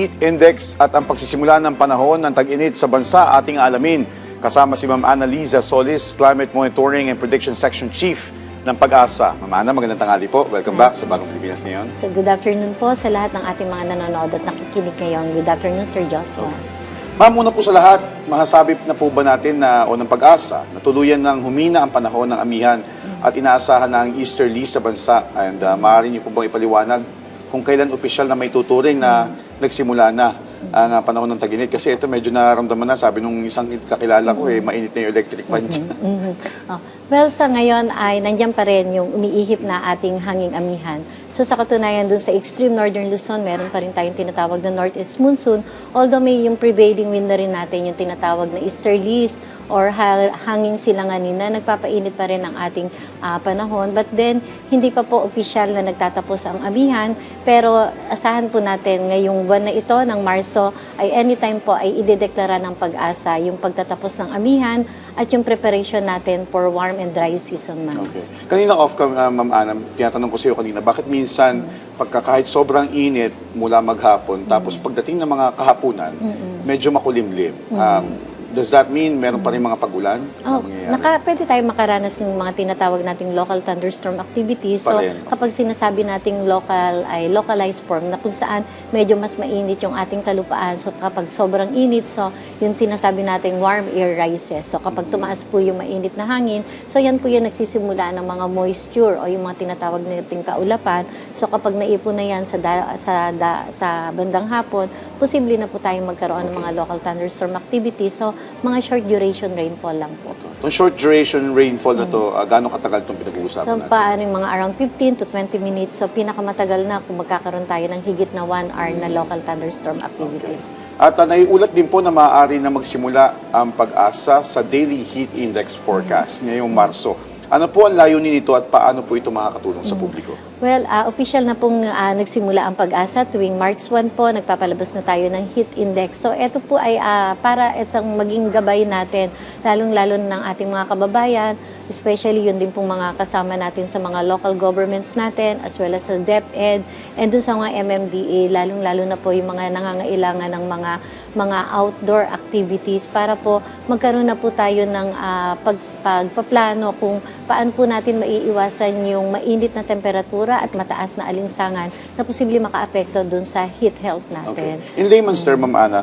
heat index at ang pagsisimula ng panahon ng tag-init sa bansa ating alamin. Kasama si Ma'am Annaliza Solis, Climate Monitoring and Prediction Section Chief ng Pag-asa. Ma'am Ana, magandang tanghali po. Welcome back sa Bagong Pilipinas ngayon. So good afternoon po sa lahat ng ating mga nanonood at nakikinig ngayon. Good afternoon, Sir Joshua. Ma'am, una po sa lahat, masasabi na po ba natin na o ng Pag-asa na tuluyan ng humina ang panahon ng amihan at inaasahan na ang easterly sa bansa? And maaari niyo po bang ipaliwanag kung kailan opisyal na may tuturing na nagsimula na ang panahon ng tag-init? Kasi ito medyo nararamdaman na, sabi nung isang kakilala ko, mainit na yung electric fan dyan. Well, sa ngayon ay nandiyan pa rin yung umiihip na ating hanging amihan. So sa katunayan dun sa extreme northern Luzon, meron pa rin tayong tinatawag na northeast monsoon. Although may yung prevailing wind na rin natin, yung tinatawag na easterlies or hanging silanganin na nagpapainit pa rin ang ating panahon. But then, hindi pa po opisyal na nagtatapos ang amihan. Pero asahan po natin ngayong buwan na ito ng Marso ay anytime po ay idedeklara ng Pag-asa yung pagtatapos ng amihan at yung preparation natin for warm and dry season months. Okay. Kanina off ka, Ma'am Ana, tinatanong ko sa iyo kanina, bakit minsan kahit sobrang init mula maghapon, tapos pagdating ng mga kahapunan, medyo makulimlim? Does that mean meron pa rin mga pagulan? Pwede tayo makaranas ng mga tinatawag nating local thunderstorm activities. So, kapag sinasabi nating local ay localized form na kung saan medyo mas mainit yung ating kalupaan. So, kapag sobrang init, so yung sinasabi nating warm air rises. So, kapag tumaas po yung mainit na hangin, so yan po yung nagsisimula ng mga moisture o yung mga tinatawag nating kaulapan. So, kapag naipon na yan sa bandang hapon, posible na po tayong magkaroon ng mga local thunderstorm activities. So, mga short duration rainfall lang po. Itong short duration rainfall na to, gaano katagal itong pinag-uusapan natin? So, paano mga around 15 to 20 minutes. So, pinakamatagal na kung magkakaroon tayo ng higit na 1 hour na local thunderstorm activities. Okay. At naiulat din po na maaari na magsimula ang Pag-asa sa Daily Heat Index Forecast ngayong Marso. Ano po ang layunin nito at paano po ito makakatulong sa publiko? Well, official na pong nagsimula ang Pag-asa tuwing March 1 po, nagpapalabas na tayo ng heat index. So, ito po ay para itong maging gabay natin, lalong-lalo ng ating mga kababayan, especially yun din pong mga kasama natin sa mga local governments natin, as well as sa DepEd, and dun sa mga MMDA, lalong-lalo na po yung mga nangangailangan ng mga outdoor activities para po magkaroon na po tayo ng pagpaplano kung paano po natin maiiwasan yung mainit na temperatura at mataas na alinsangan na posibleng makaapekto dun sa heat health natin. Okay. In layman's term, Ma'am Ana,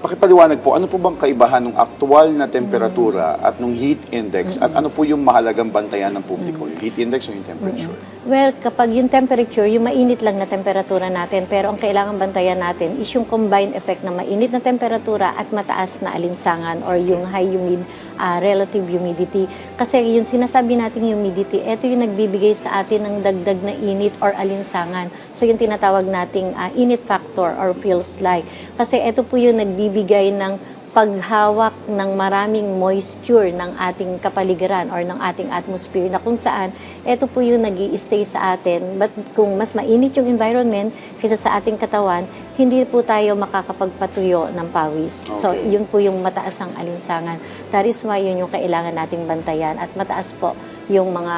pakipaliwanag po, ano po bang kaibahan ng aktual na temperatura at ng heat index at ano po yung mahalagang bantayan ng publiko? Yung heat index o yung temperature? Well, kapag yung temperature, yung mainit lang na temperatura natin, pero ang kailangan bantayan natin is yung combined effect na mainit na temperatura at mataas na alinsangan or yung high relative humidity. Kasi yung sinasabi nating humidity, ito yung nagbibigay sa atin ng dagdag na init or alinsangan. So yung tinatawag nating init factor or feels like. Kasi ito po yung nagbibigay ng paghawak ng maraming moisture ng ating kapaligiran or ng ating atmosphere na kung saan ito po yung nag-i-stay sa atin. But kung mas mainit yung environment kaysa sa ating katawan, hindi po tayo makakapagpatuyo ng pawis. Okay. So, yun po yung mataas ang alinsangan. That is why yun yung kailangan nating bantayan at mataas po yung mga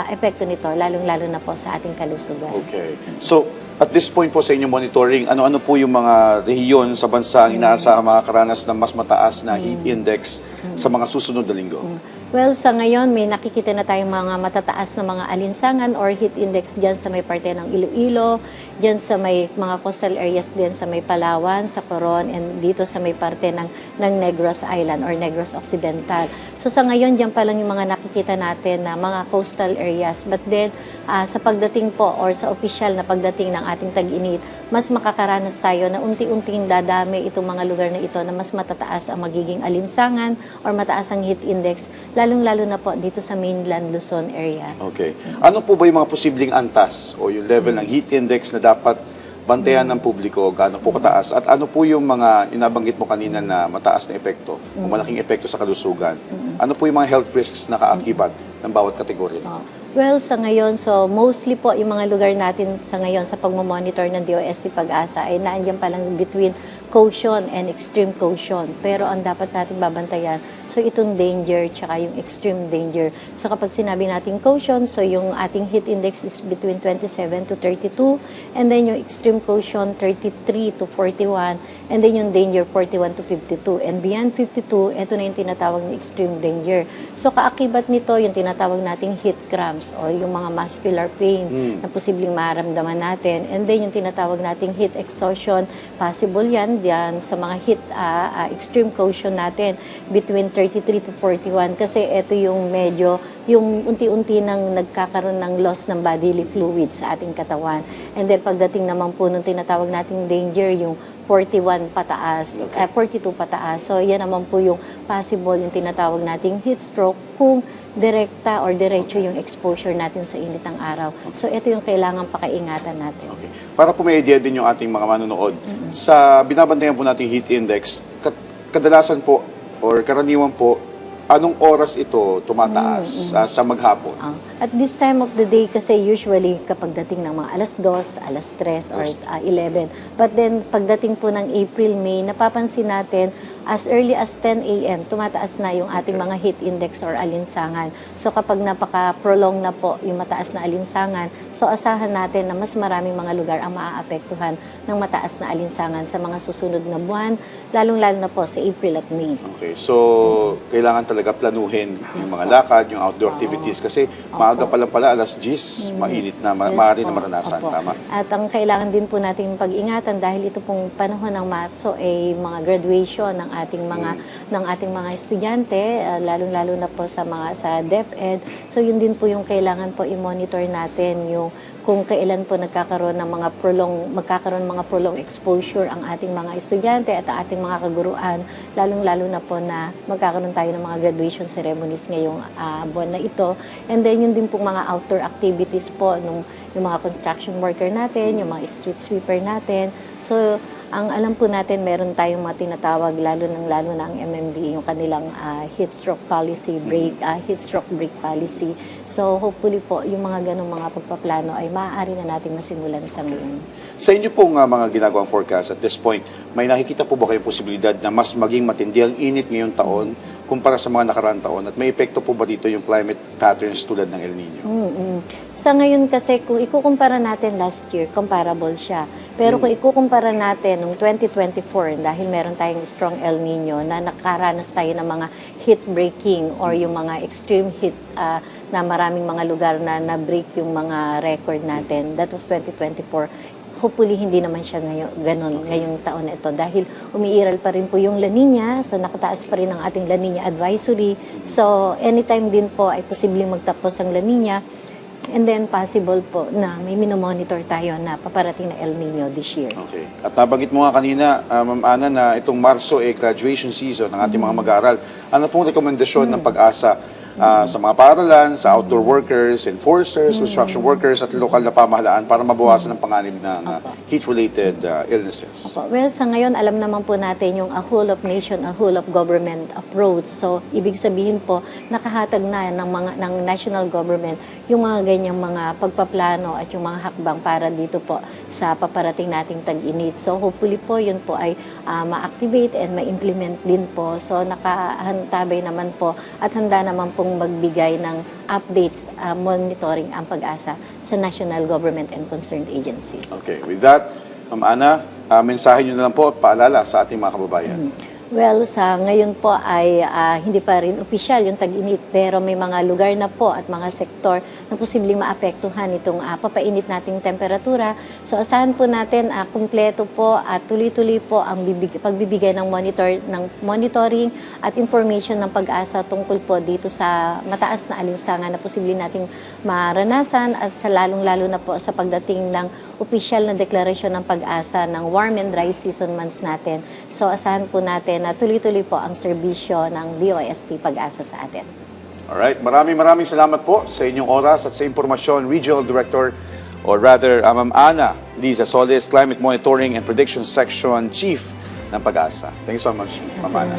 epekto nito, lalong-lalo na po sa ating kalusugan. Okay. So, at this point po sa inyong monitoring, ano-ano po yung mga rehiyon sa bansa ang inaasahan makakaranas ng mas mataas na heat index sa mga susunod na linggo? Well, sa ngayon, may nakikita na tayong mga matataas na mga alinsangan or heat index dyan sa may parte ng Iloilo, dyan sa may mga coastal areas din sa may Palawan, sa Coron, and dito sa may parte ng Negros Island or Negros Occidental. So sa ngayon, dyan pa lang yung mga nakikita natin na mga coastal areas. But then, sa pagdating po or sa official na pagdating ng ating tag-init, mas makakaranas tayo na unti-unting dadami itong mga lugar na ito na mas matataas ang magiging alinsangan or mataas ang heat index, lalong-lalo na po dito sa mainland Luzon area. Okay. Ano po ba yung mga posibleng antas o yung level ng heat index na dapat bantayan ng publiko, gaano po kataas? At ano po yung mga inabanggit mo kanina na mataas na epekto o malaking epekto sa kalusugan? Ano po yung mga health risks na kaakibat ng bawat kategorya nito? Well, sa ngayon, so mostly po yung mga lugar natin sa ngayon sa pagmamonitor ng DOST Pag-asa ay naandyan pa lang between caution and extreme caution. Pero ang dapat natin babantayan, So itong danger tsaka yung extreme danger. So kapag sinabi natin caution, so yung ating heat index is between 27 to 32, and then yung extreme caution 33 to 41, and then yung danger 41 to 52. And beyond 52, ito na yung tinatawag na extreme danger. So kaakibat nito yung tinatawag nating heat cramps o yung mga muscular pain na posibleng maramdaman natin. And then yung tinatawag nating heat exhaustion, possible yan sa mga heat extreme caution natin between 33 to 41, kasi ito yung medyo yung unti-unti nang nagkakaroon ng loss ng bodily fluid sa ating katawan. And then pagdating naman po nung tinatawag nating danger, yung 41 pataas, 42 pataas. So yan naman po yung possible, yung tinatawag nating heat stroke kung direkta or diretso yung exposure natin sa init ng araw. So ito yung kailangan pakaingatan natin. Okay. Para po may idea din yung ating mga manonood, sa binabantayan po nating heat index, kadalasan po or karaniwan po, anong oras ito tumataas sa maghapon? At this time of the day kasi usually kapag dating ng mga alas 2, alas 3 or 11. But then pagdating po ng April, May, napapansin natin as early as 10 a.m. tumataas na yung ating mga heat index or alinsangan. So kapag napaka-prolong na po yung mataas na alinsangan, so asahan natin na mas maraming mga lugar ang maaapektuhan ng mataas na alinsangan sa mga susunod na buwan, lalong-lalo na po sa April at May. Okay, so kailangan talaga planuhin yung mga lakad, yung outdoor activities kasi maaga pa lang pala, alas 10, mainit na, maaari na maranasan. Opo. Tama? At ang kailangan din po natin pag-ingatan dahil ito pong panahon ng Marso ay mga graduation ng ating mga estudyante, lalong-lalo na po sa DepEd. So yun din po yung kailangan po i-monitor natin yung kung kailan po magkakaroon mga prolong exposure ang ating mga estudyante at ating mga kaguruan, lalong-lalo na po na magkakaroon tayo ng mga graduation ceremonies ngayong buwan na ito. And then yun din po mga outdoor activities po, yung mga construction worker natin, yung mga street sweeper natin. So ang alam po natin, meron tayong mga tinatawag, lalo na ang MMDA, yung kanilang heat stroke policy, heat stroke break policy. So hopefully po, yung mga ganong mga pagpaplano ay maaari na natin masimulan sa ngayon. Sa inyo pong mga ginagawang forecast at this point, may nakikita po ba kayong posibilidad na mas maging matindi ang init ngayong taon kumpara sa mga nakaraang taon? At may epekto po ba dito yung climate patterns tulad ng El Nino? Sa ngayon kasi, kung ikukumpara natin last year, comparable siya. Pero kung ikukumpara natin noong 2024, dahil meron tayong strong El Nino na nakaranas tayo ng mga heat breaking or yung mga extreme heat na maraming mga lugar na na-break yung mga record natin, that was 2024. Hopefully, hindi naman siya ngayong taon na ito dahil umiiral pa rin po yung La Nina, so nakataas pa rin ang ating La Nina advisory. So, anytime din po ay posibleng magtapos ang La Nina. And then, possible po na may minomonitor tayo na paparating na El Nino this year. Okay. At nabanggit mo nga kanina, Ma'am Ana, na itong Marso graduation season ng ating mga mag-aaral. Ano pong rekomendasyon ng pag-asa sa mga paaralan, sa outdoor workers, enforcers, construction workers, at lokal na pamahalaan para mabawasan ang panganib ng heat-related illnesses? Well, sa ngayon, alam naman po natin yung a whole of nation, a whole of government approach. So, ibig sabihin po, nakahatag na ng national government yung mga ganyang mga pagpaplano at yung mga hakbang para dito po sa paparating nating tag-init. So, hopefully po, yun po ay ma-activate and ma-implement din po. So, nakahantabay naman po at handa naman pong magbigay ng updates, monitoring ang pag-asa sa national government and concerned agencies. Okay. With that, Ma'am Ana, mensahe nyo na lang po at paalala sa ating mga kababayan. Well, sa ngayon po ay hindi pa rin opisyal yung tag-init, pero may mga lugar na po at mga sektor na posibleng maapektuhan itong papainit nating temperatura. So asahan po natin kumpleto po at tuloy-tuloy po ang pagbibigay ng monitoring at information ng pag-asa tungkol po dito sa mataas na alinsangan na posibleng nating maranasan at sa lalong-lalo na po sa pagdating ng opisyal na deklarasyon ng pag-asa ng warm and dry season months natin. So asahan po natin na tuloy-tuloy po ang serbisyo ng DOST Pag-asa sa atin. Alright, maraming salamat po sa inyong oras at sa impormasyon, Regional Director, or rather, Ma'am Ana Liza Solis, Climate Monitoring and Prediction Section Chief ng Pag-asa. Thank you so much, Ma'am Ana.